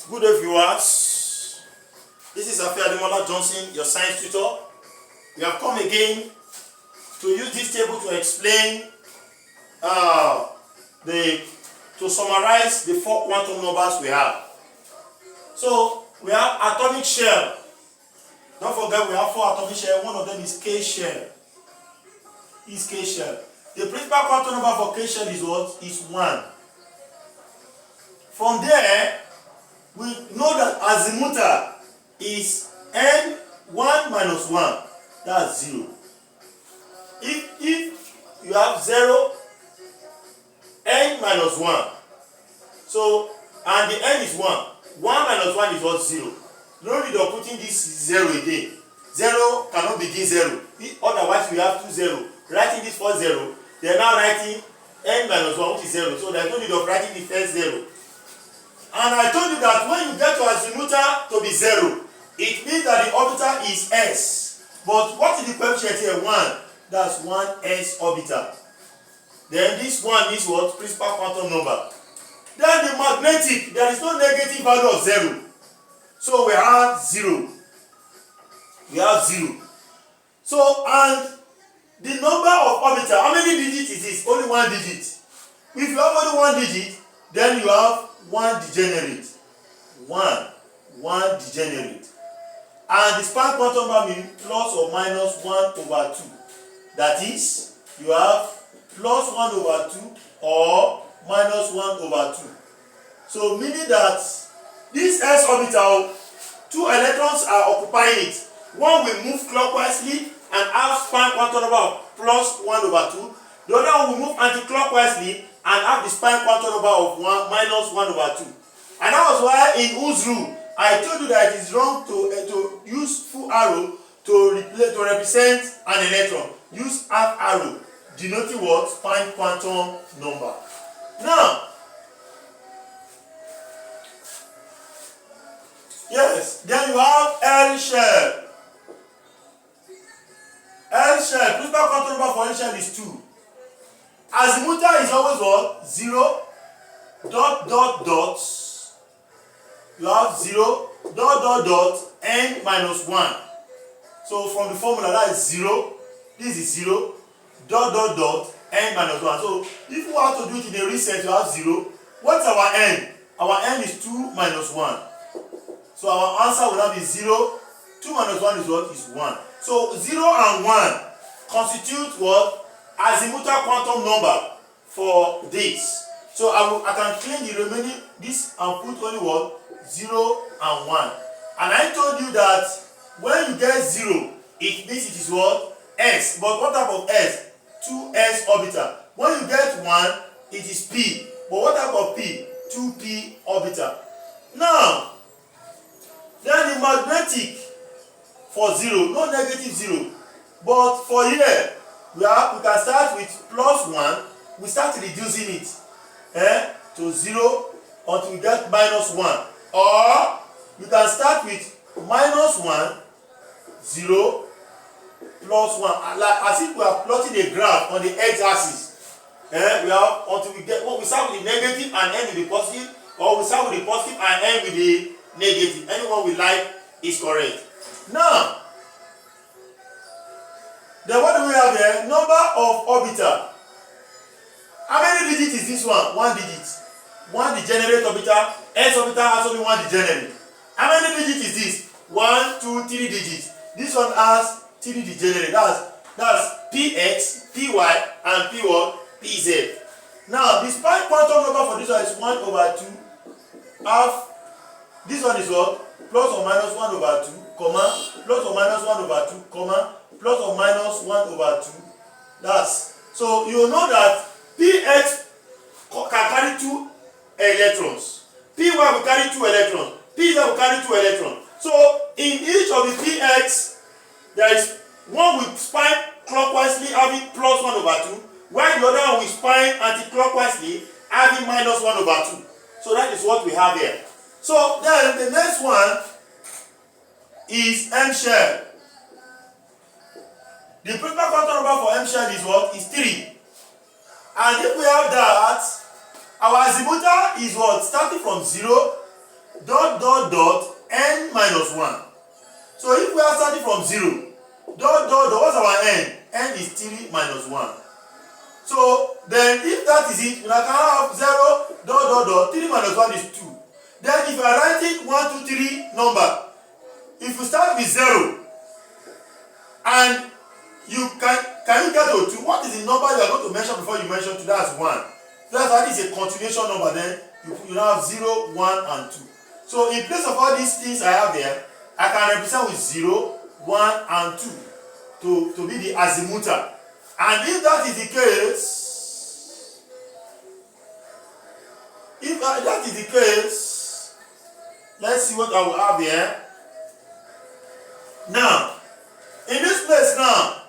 Good day, viewers. This is Afia Ademola Johnson, your science tutor. We have come again to use this table to explain, to summarize the 4 quantum numbers we have. So we have atomic shell. Don't forget we have 4 atomic shell. One of them is K shell. Is K shell. The principal quantum number for K shell is what? Is 1. From there, we know that azimuthal is n1 minus 1. That's 0. If you have 0, n minus 1. So, and the n is 1. 1 minus 1 is what? 0. No need of putting this 0 again. 0 cannot begin 0. Otherwise, we have 2 0. Writing this first 0, they are now writing n minus 1, which is 0. So, there is no need of writing the first 0. And I told you that when you get to azimuthal to be 0, it means that the orbital is s. But what is the coefficient here? 1. That's 1s orbital. Then this 1 is what? Principal quantum number. Then the magnetic, there is no negative value of 0. So we have 0. We have 0. So, and the number of orbital, how many digits is this? Only 1 digit. If you have only 1 digit, then you have 1 degenerate. 1 degenerate. And the span quantum number means plus or minus 1 over 2. That is, you have plus 1 over 2 or minus 1 over 2. So meaning that this s orbital, 2 electrons are occupying it. One will move clockwise and have span quantum number of plus 1 over 2. The other one will move anti-clockwise and have the span quantum number of minus 1 over 2. And that was why in Ohm's rule, I told you that it is wrong to use full arrow to represent an electron. Use half arrow, denoting what? Span quantum number. Now, yes, then you have L shell. L shell, principal quantum number for L shell is 2. Azimuthal is always what? 0, dot, dot, dot. You have 0, dot, dot, dot, n minus 1. So from the formula, that is 0. This is 0, dot, dot, dot, n minus 1. So if you want to do it in a reset, you have 0. What's our n? Our n is 2 minus 1. So our answer will now be 0. 2 minus 1 is what? Is 1. So 0 and 1 constitute what? Azimuthal quantum number for this. So I can clean the remaining this and put only what? 0 and 1. And I told you that when you get 0, it means it is what? S. But what type of S? 2s orbital. When you get 1, it is p. But what type of p? 2p orbital. Now, then the magnetic for 0, no negative 0. But for here, we can start with plus 1. We start reducing it to 0 until we get minus 1. Or we can start with minus 1, 0, plus 1. Like as if we are plotting a graph on the x-axis. We have until we get we start with the negative and end with the positive, or we start with the positive and end with the negative. Anyone we like is correct. Now, then what do we have here? Number of orbital. How many digits is this one? 1 digit. 1 degenerate orbital. S orbital has only 1 degenerate. How many digits is this? 1, 2, 3 digits. This one has 3 degenerate. That's px, py, and pz. Now, the span quantum number for this one is 1 over 2. Half. This one is what? Plus or minus 1 over 2, comma, plus or minus 1 over 2, comma, plus or minus 1 over 2. That's, so you know that px can carry 2 electrons. Py will carry 2 electrons. Pz will carry 2 electrons. So in each of the px, there is one with spin clockwise having plus 1 over 2, while the other one with spin anti-clockwise having minus 1 over 2. So that is what we have here. So then the next one is M shell. The principal quantum number for M shell is what? Is 3. And if we have that, our azimuthal is what? Starting from 0, dot dot dot n minus 1. So if we are starting from 0, dot dot dot, what's our n? N is 3 minus 1. So then if that is it, we can have 0 dot dot dot 3 minus 1 is 2. Then if you are writing 1, 2, 3 number, if you start with 0 and you can you get to 2, what is the number you are going to mention before you mention 2? That's 1. So that is a continuation number. Then you now have 0, 1 and 2. So in place of all these things I have there, I can represent with 0, 1 and 2 to be the azimuthal. And if that is the case, let's see what I will have here. Now, in this place now,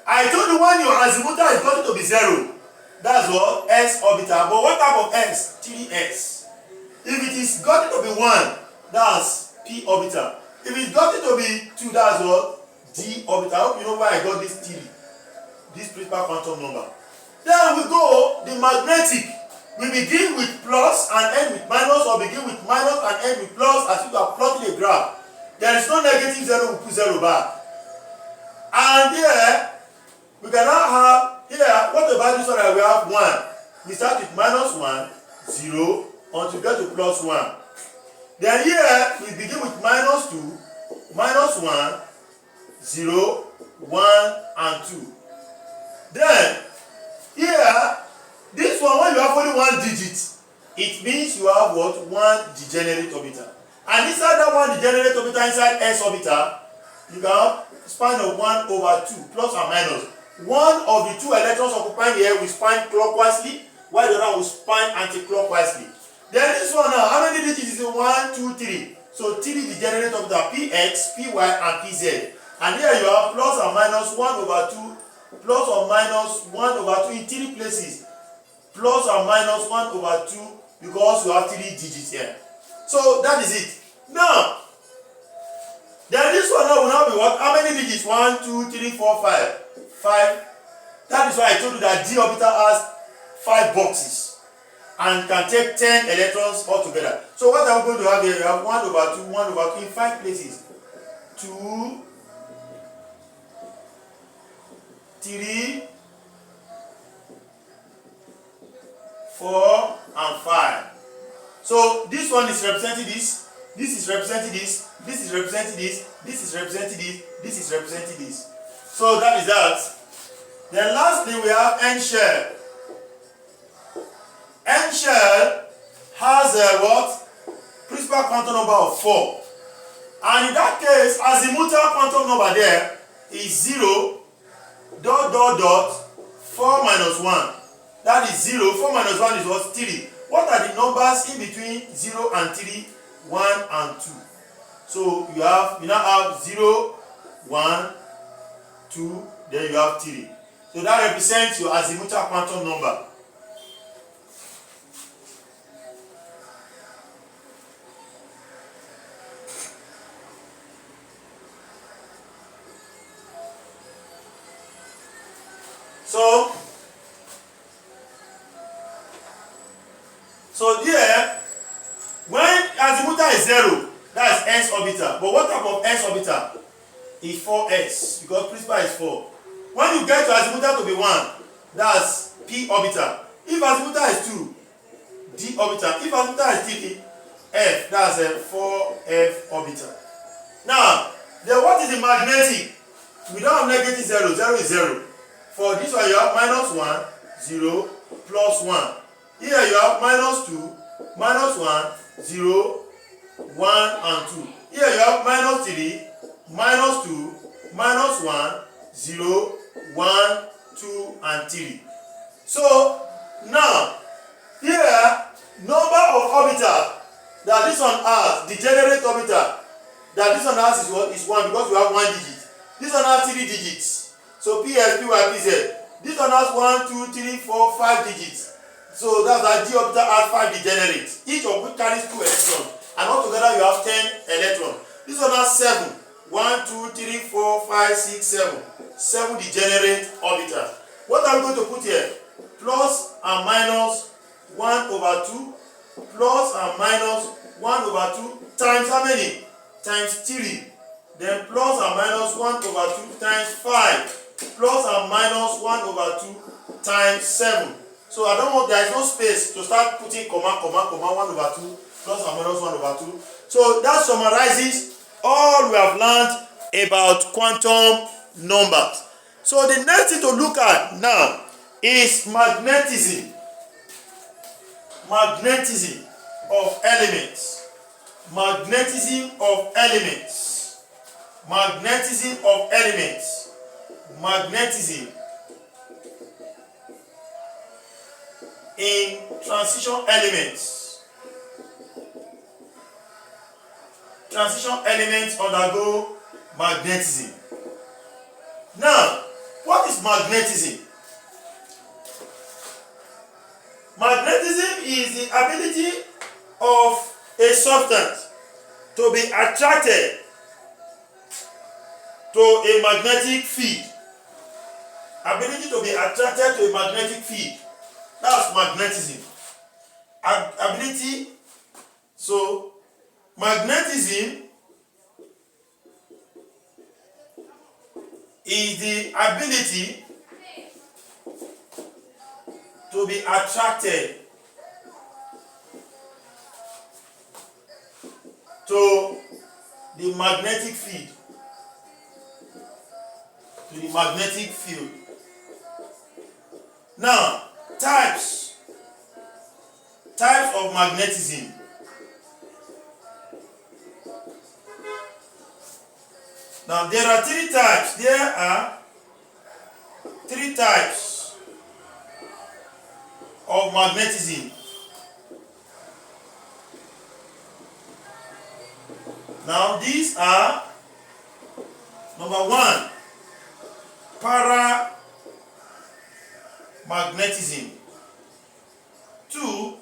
I told you when your azimuthal is going to be 0, that's what? S orbital. But what type of S? 3s. If it is going to be 1, that's P orbital. If it's going to be 2, that's what? D orbital. I hope you know why I got this 3. This principal quantum number. Then we go the magnetic. We begin with plus and end with minus, or begin with minus and end with plus, as if you are plotting a graph. There is no negative 0, we put 0 back. And here, we can now have, here, what the value is that we have 1. We start with minus 1, 0, until we get to plus 1. Then here, we begin with minus 2, minus 1, 0, 1, and 2. Then, here, this one, when you have only 1 digit, it means you have what? 1 degenerate orbital. And inside that 1 degenerate orbital, inside S orbital, you can have span of 1 over 2, plus or minus. One of the 2 electrons occupying the air will spin clockwise, while the other will spin anti-clockwise. Then this one now, how many digits is it? 1, 2, 3. So 3 degenerate orbital, Px, Py, and Pz. And here you have plus or minus 1 over 2, plus or minus 1 over 2 in 3 places. Plus or minus 1 over 2, because you have 3 digits here. So that is it. Now, then this one now will now be what? How many digits? 1, 2, 3, 4, 5. 5. That is why I told you that D orbital has 5 boxes and can take 10 electrons altogether. So what are we going to have here? We have 1 over 2, 1 over 2 in 5 places. 2, 3, 4, and 5. So this one is representing this, this is representing this, this is representing this, this is representing this, this is representing this. So that is that. Then lastly we have N shell. N shell has a what? Principal quantum number of 4. And in that case, azimuthal quantum number there is 0 dot dot dot 4 minus 1. That is 0. 4 minus 1 is what? 3. What are the numbers in between 0 and 3? 1 and 2. So you now have 0, 1, 2, then you have 3. So that represents your azimuthal quantum number. So here, when azimuthal is 0, that's S orbital. But what type of S orbital? Is 4s, because principal is 4. When you get to azimuthal to be 1, that's P orbital. If azimuthal is 2, D orbital. If azimuthal is 3, F, that's a 4F orbital. Now, then what is the magnetic? We don't have negative 0, 0 is 0. For this one, you have minus 1, 0, plus 1. Here you have minus 2, minus 1, 0, 1, and 2. Here you have minus 3, minus 2, minus 1, 0, 1, 2, and 3. So now, here, number of orbitals that this one has, degenerate orbital, that this one has is what? Is 1, because we have 1 digit. This one has 3 digits. So Ps, Py, Pz. This one has 1, 2, 3, 4, 5 digits. So that's why D orbital has 5 degenerates, each of which carries 2 electrons. And altogether you have 10 electrons. This one has 7. 1, 2, 3, 4, 5, 6, 7. 7 degenerate orbitals. What are we going to put here? Plus and minus 1 over 2, plus and minus 1 over 2 times how many? Times 3. Then plus and minus 1 over 2 times 5. Plus and minus 1 over 2 times 7. So I don't want, there is no space to start putting comma, 1 over 2 plus and minus 1 over 2. So that summarizes all we have learned about quantum numbers. So the next thing to look at now is magnetism. Magnetism of elements. Magnetism of elements. Magnetism of elements. Magnetism in transition elements. Transition elements undergo magnetism. Now, what is magnetism? Magnetism is the ability of a substance to be attracted to a magnetic field. Ability to be attracted to a magnetic field. That's magnetism. Ability. So, magnetism is the ability to be attracted to the magnetic field. To the magnetic field. Now, types of magnetism. Now, there are 3 types. There are 3 types of magnetism. Now, these are: number 1, paramagnetism. 2,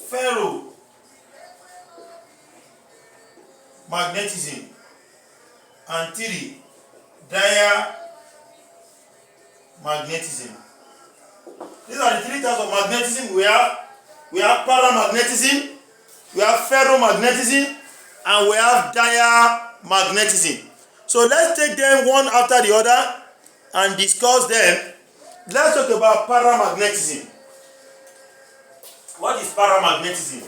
ferromagnetism. And 3, diamagnetism. These are the 3 types of magnetism we have. We have paramagnetism, we have ferromagnetism, and we have diamagnetism. So let's take them one after the other and discuss them. Let's talk about paramagnetism. What is paramagnetism?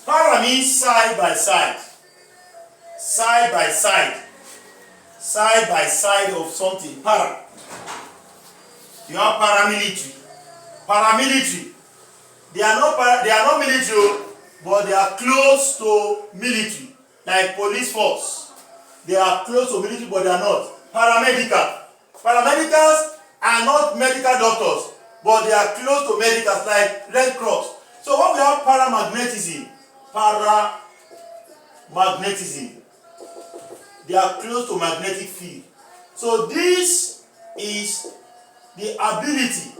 Para means side by side. Side by side. Side by side of something. Para. You have paramilitary. Paramilitary. They are not military, but they are close to military. Like police force. They are close to military, but they are not. Paramedical. Paramedicals are not medical doctors, but they are close to medicals, like Red Cross. So when we have paramagnetism, they are close to magnetic field. So this is the ability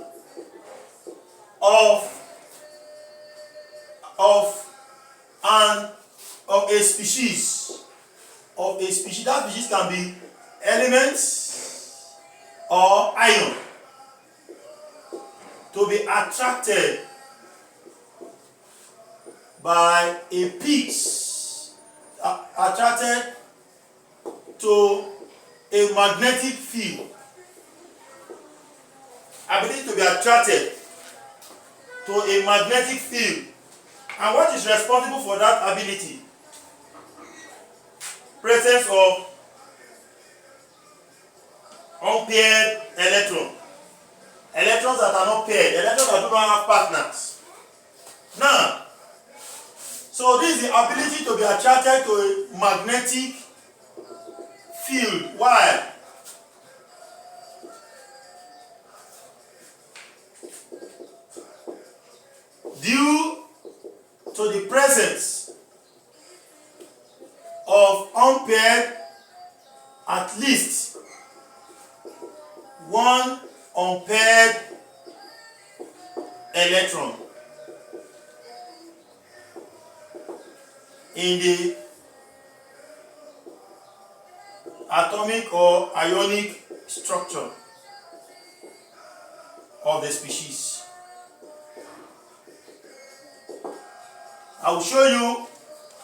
of a species. That species can be elements or ion to be attracted by a piece, attracted to a magnetic field. Ability to be attracted to a magnetic field. And what is responsible for that ability? Presence of unpaired electrons. Electrons that are not paired. Electrons that do not have partners. Now, so this is the ability to be attracted to a magnetic field. Why? Due to the presence of unpaired, at least one unpaired electron in the atomic or ionic structure. of the species. I will show you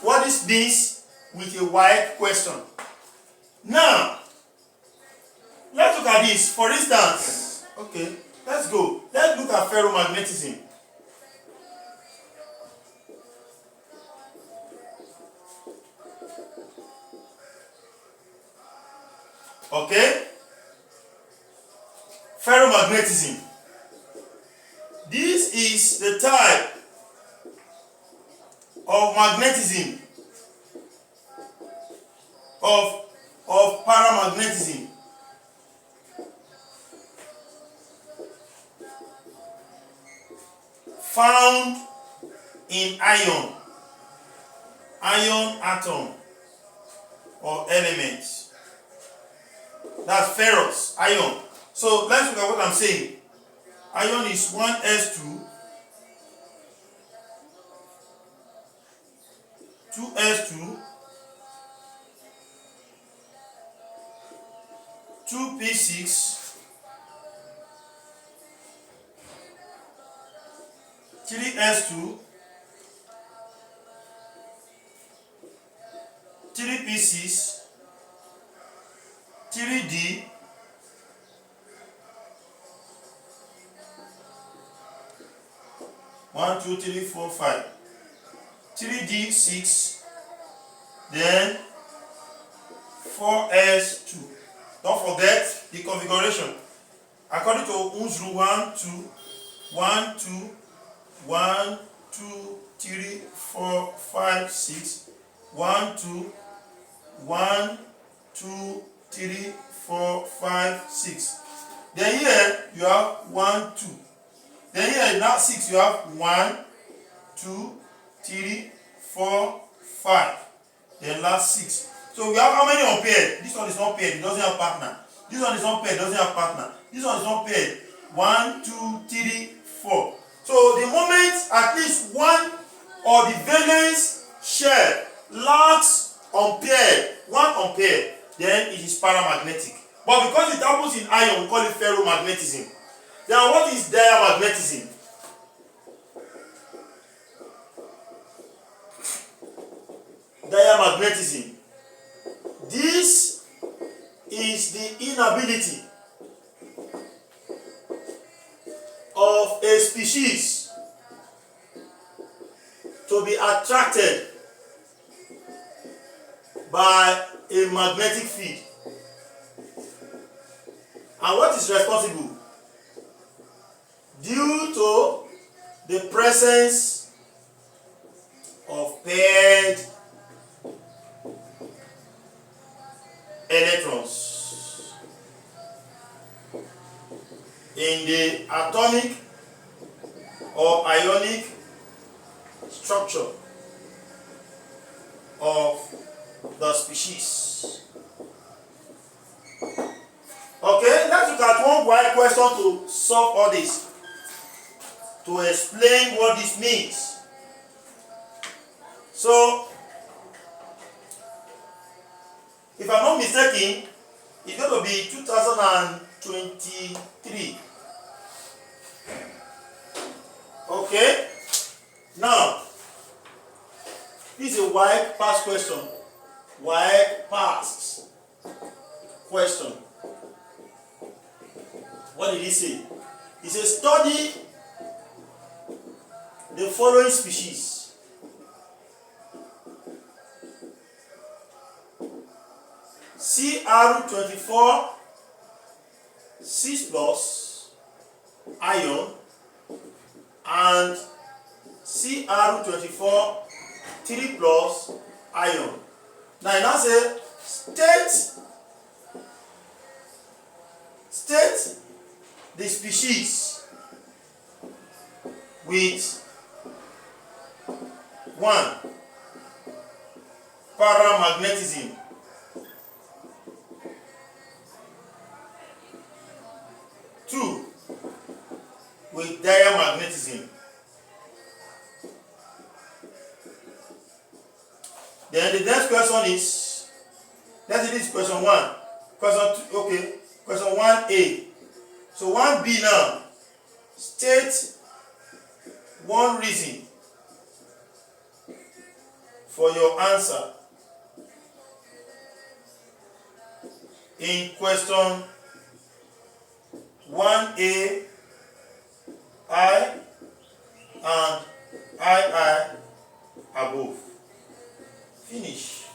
what this means with a why question. Now, let's look at this. For instance, okay, let's go. Let's look at ferromagnetism. Okay? Ferromagnetism. This is the type of magnetism, of paramagnetism. Found in ion atom or elements. That's ferrous, ion. So let's look at what I'm saying. Ion is 1s2, 2s2, 2p6, 3s2, 3p6, 3d, 1, 2, 3, 4, 5, 3d6, then 4s2. Don't forget the configuration. According to Ohm's rule, 1, 2, 1, 2, 1, 2, 3, 4, 5, 6, 1, 2, 1, 2, 3, 4, 5, 6. Then here you have 1, 2. Then here now 6, you have 1, 2, 3, 4, 5. Then last 6. So we have how many unpaired? This one is not paired, it doesn't have partner. This one is not paired, it doesn't have partner. This one is not paired. 1, 2, 3, 4. So the moment at least one of the valence shell lacks unpaired, one unpaired, then it is paramagnetic. But because it happens in iron, we call it ferromagnetism. Then what is diamagnetism? Diamagnetism. This is the inability of a species to be attracted by a magnetic field. And what is responsible? Due to the presence of paired electrons in the atomic or ionic structure of the species. Okay, let's look at one why question to solve all this, to explain what this means. So, if I'm not mistaken, it's going to be 2023. Okay? Now, this is a why past question. Why past question. What did he say? He says study the following species. Cr24 6 plus ion and Cr24 3 plus ion. Now I now say state the species with 1 paramagnetism, 2 with diamagnetism. Then the next question is, let's see, this is question 1. Question 2, okay, question 1A. So 1B now. State one reason for your answer in question 1A, I and II above. Finish.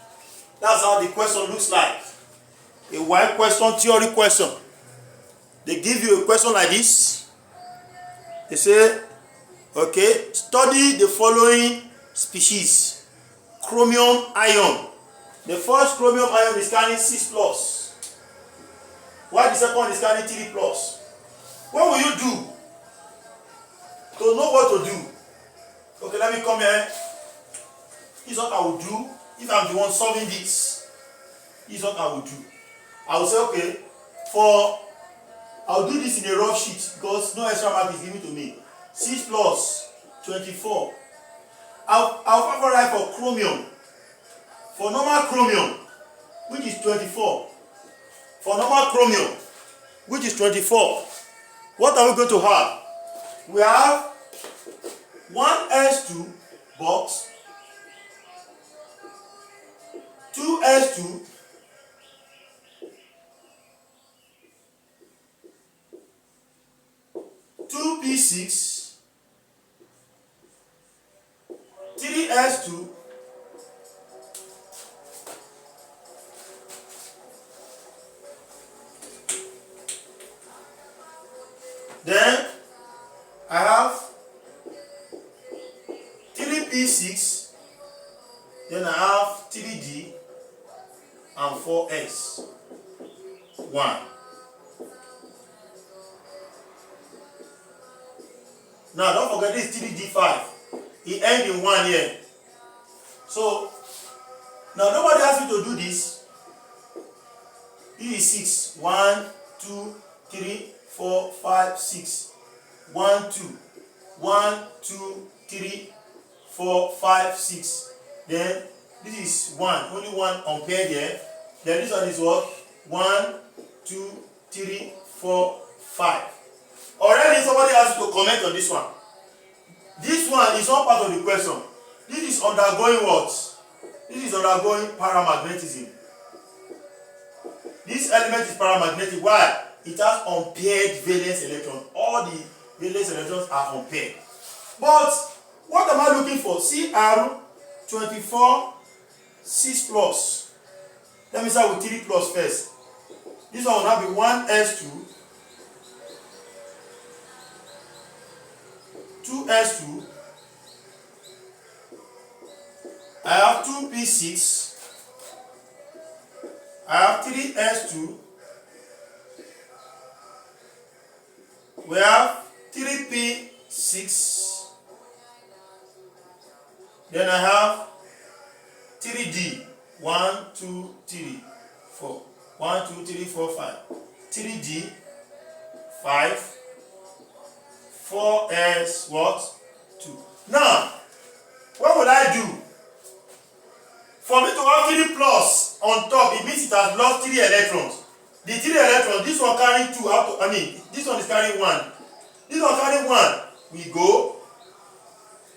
That's how the question looks like. A while question, theory question. They give you a question like this. They say, okay, study the following species. Chromium ion. The first chromium ion is carrying 6 plus. While the second is carrying 3 plus. What will you do to know what to do? Okay, let me come here. This is what I will do if I'm the one solving this. This is what I will do. I will say, okay, I'll do this in a rough sheet because no extra mark is given to me. 6 plus 24. I'll favorite for chromium. For normal chromium, which is 24. For normal chromium, which is 24. What are we going to have? We have 1s2 box, 2s2, 2p6, 3s2, then I have 3p6, then I have 3d and 4s. 1. Now don't forget this 3d5. It ends in 1 here. So now nobody asked me to do this. This is 6. 1, 2, 3, 4, 5, 6. 1, 2. 1, 2, 3, 4, 5, 6. Then this is 1. Only 1 unpaired here. Then this one is what? 1, 2, 3, 4, 5. Already somebody asked you to comment on this one. This one is not part of the question. This is undergoing what? This is undergoing paramagnetism. This element is paramagnetic. Why? It has unpaired valence electrons. All the valence electrons are unpaired. But what am I looking for? Cr24 6 plus. Let me start with 3 plus first. This one will now be 1s2, 2s2. I have 2p6. I have 3s2. We have 3p6. Then I have 3d. 1, 2, 3, 4. 1, 2, 3, 4, 5. 3d. 5. 4s what? 2. Now, what will I do? For me to have 3 plus on top, it means it has lost 3 electrons. The 3 electrons, this one carrying 2, this one is carrying 1. This one carrying 1. We go.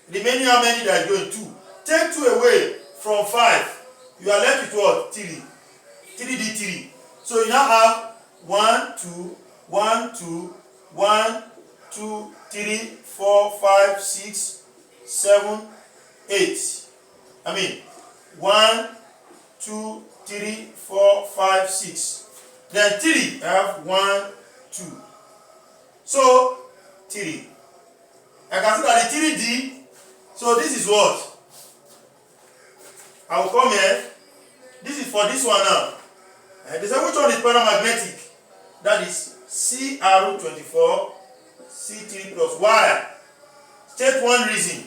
Remaining how many that is going? 2. Take 2 away from 5. You are left with what? 3. 3d3. So you now have 1, 2, 1, 2, 1, 2, 3, 4, 5, 6, 7, 8. 1, 2, 3, 4, 5, 6. Then 3, I have 1, 2. So 3. I can see that the 3D. So this is what? I will come here. This is for this one now. They say which one is paramagnetic? That is Cr24 C3 plus. Why? State one reason.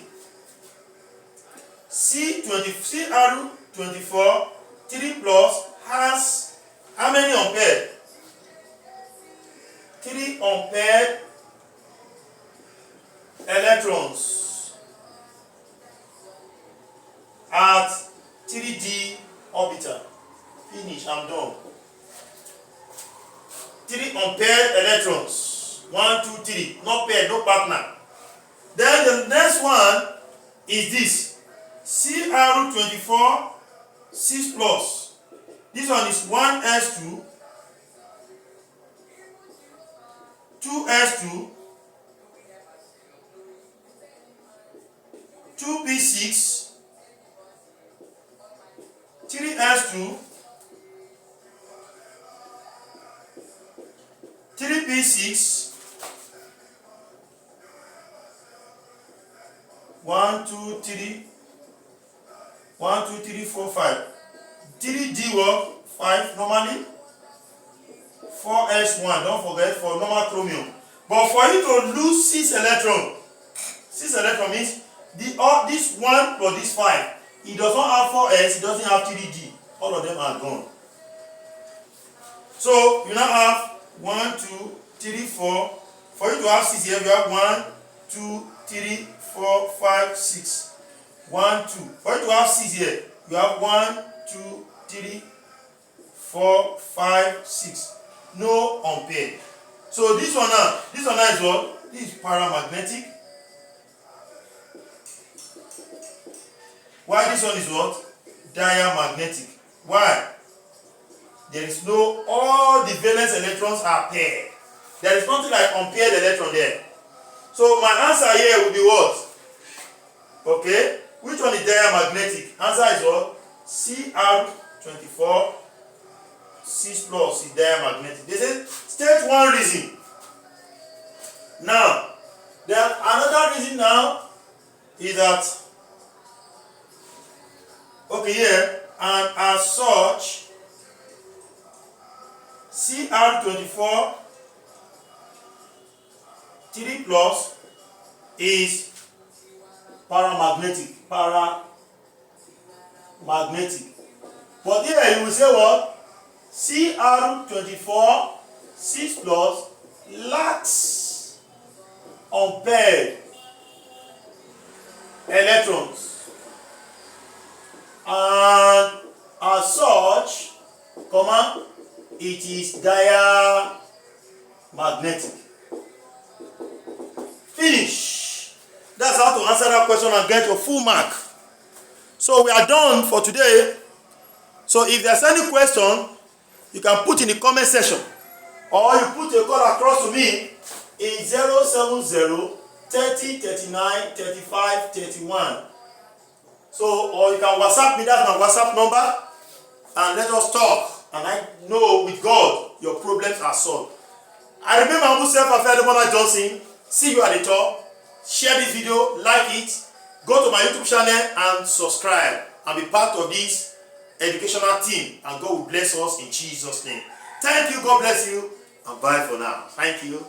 Cr24 3 plus has how many ampere? 3 ampere electrons at 3d orbital. Finish, I'm done. 3 ampere electrons 1, 2, 3. Not pair, no partner. Then the next one is this. CR24 6 plus. This one is 1s2, 2s2, 2p6, 3s2, 3p6, 1, 2, 3, 1, 2, 3, 4, 5. 3D work 5 normally. 4s1, don't forget, for normal chromium. But for you to lose 6 electron means this 1 plus this 5. It does not have 4s, it doesn't have 3D. All of them are gone. So you now have 1, 2, 3, 4. For you to have 6 here, you have 1, 2, 3, 4, 5, 6. 1, 2. For you to have 6 here, you have 1, 2, 3, 4, 5, 6. No unpaired. So this one now is what? This is paramagnetic. Why this one is what? Diamagnetic. Why? There is no, all the valence electrons are paired. There is nothing like unpaired electron there. So my answer here will be what? Okay, which one is diamagnetic? Answer is what? CR24 6 plus is diamagnetic. They say state one reason. Now, then another reason now is that, okay, here, and as such, CR24 3 plus is paramagnetic. But here you will say what? CR24 6 plus lacks unpaired electrons, and as such, it is diamagnetic. Finish. That's how to answer that question and get your full mark. So we are done for today. So if there's any question, you can put in the comment section, or you put a call across to me in 070 30 39 35 31. So, or you can WhatsApp me, that's my WhatsApp number, and let us talk. And I know with God, your problems are solved. I remain my humble self, Ademola Johnson. See you at the top. Share this video, like it, go to my YouTube channel and subscribe, and be part of this educational team. And God will bless us in Jesus' name. Thank you, God bless you, and bye for now. Thank you.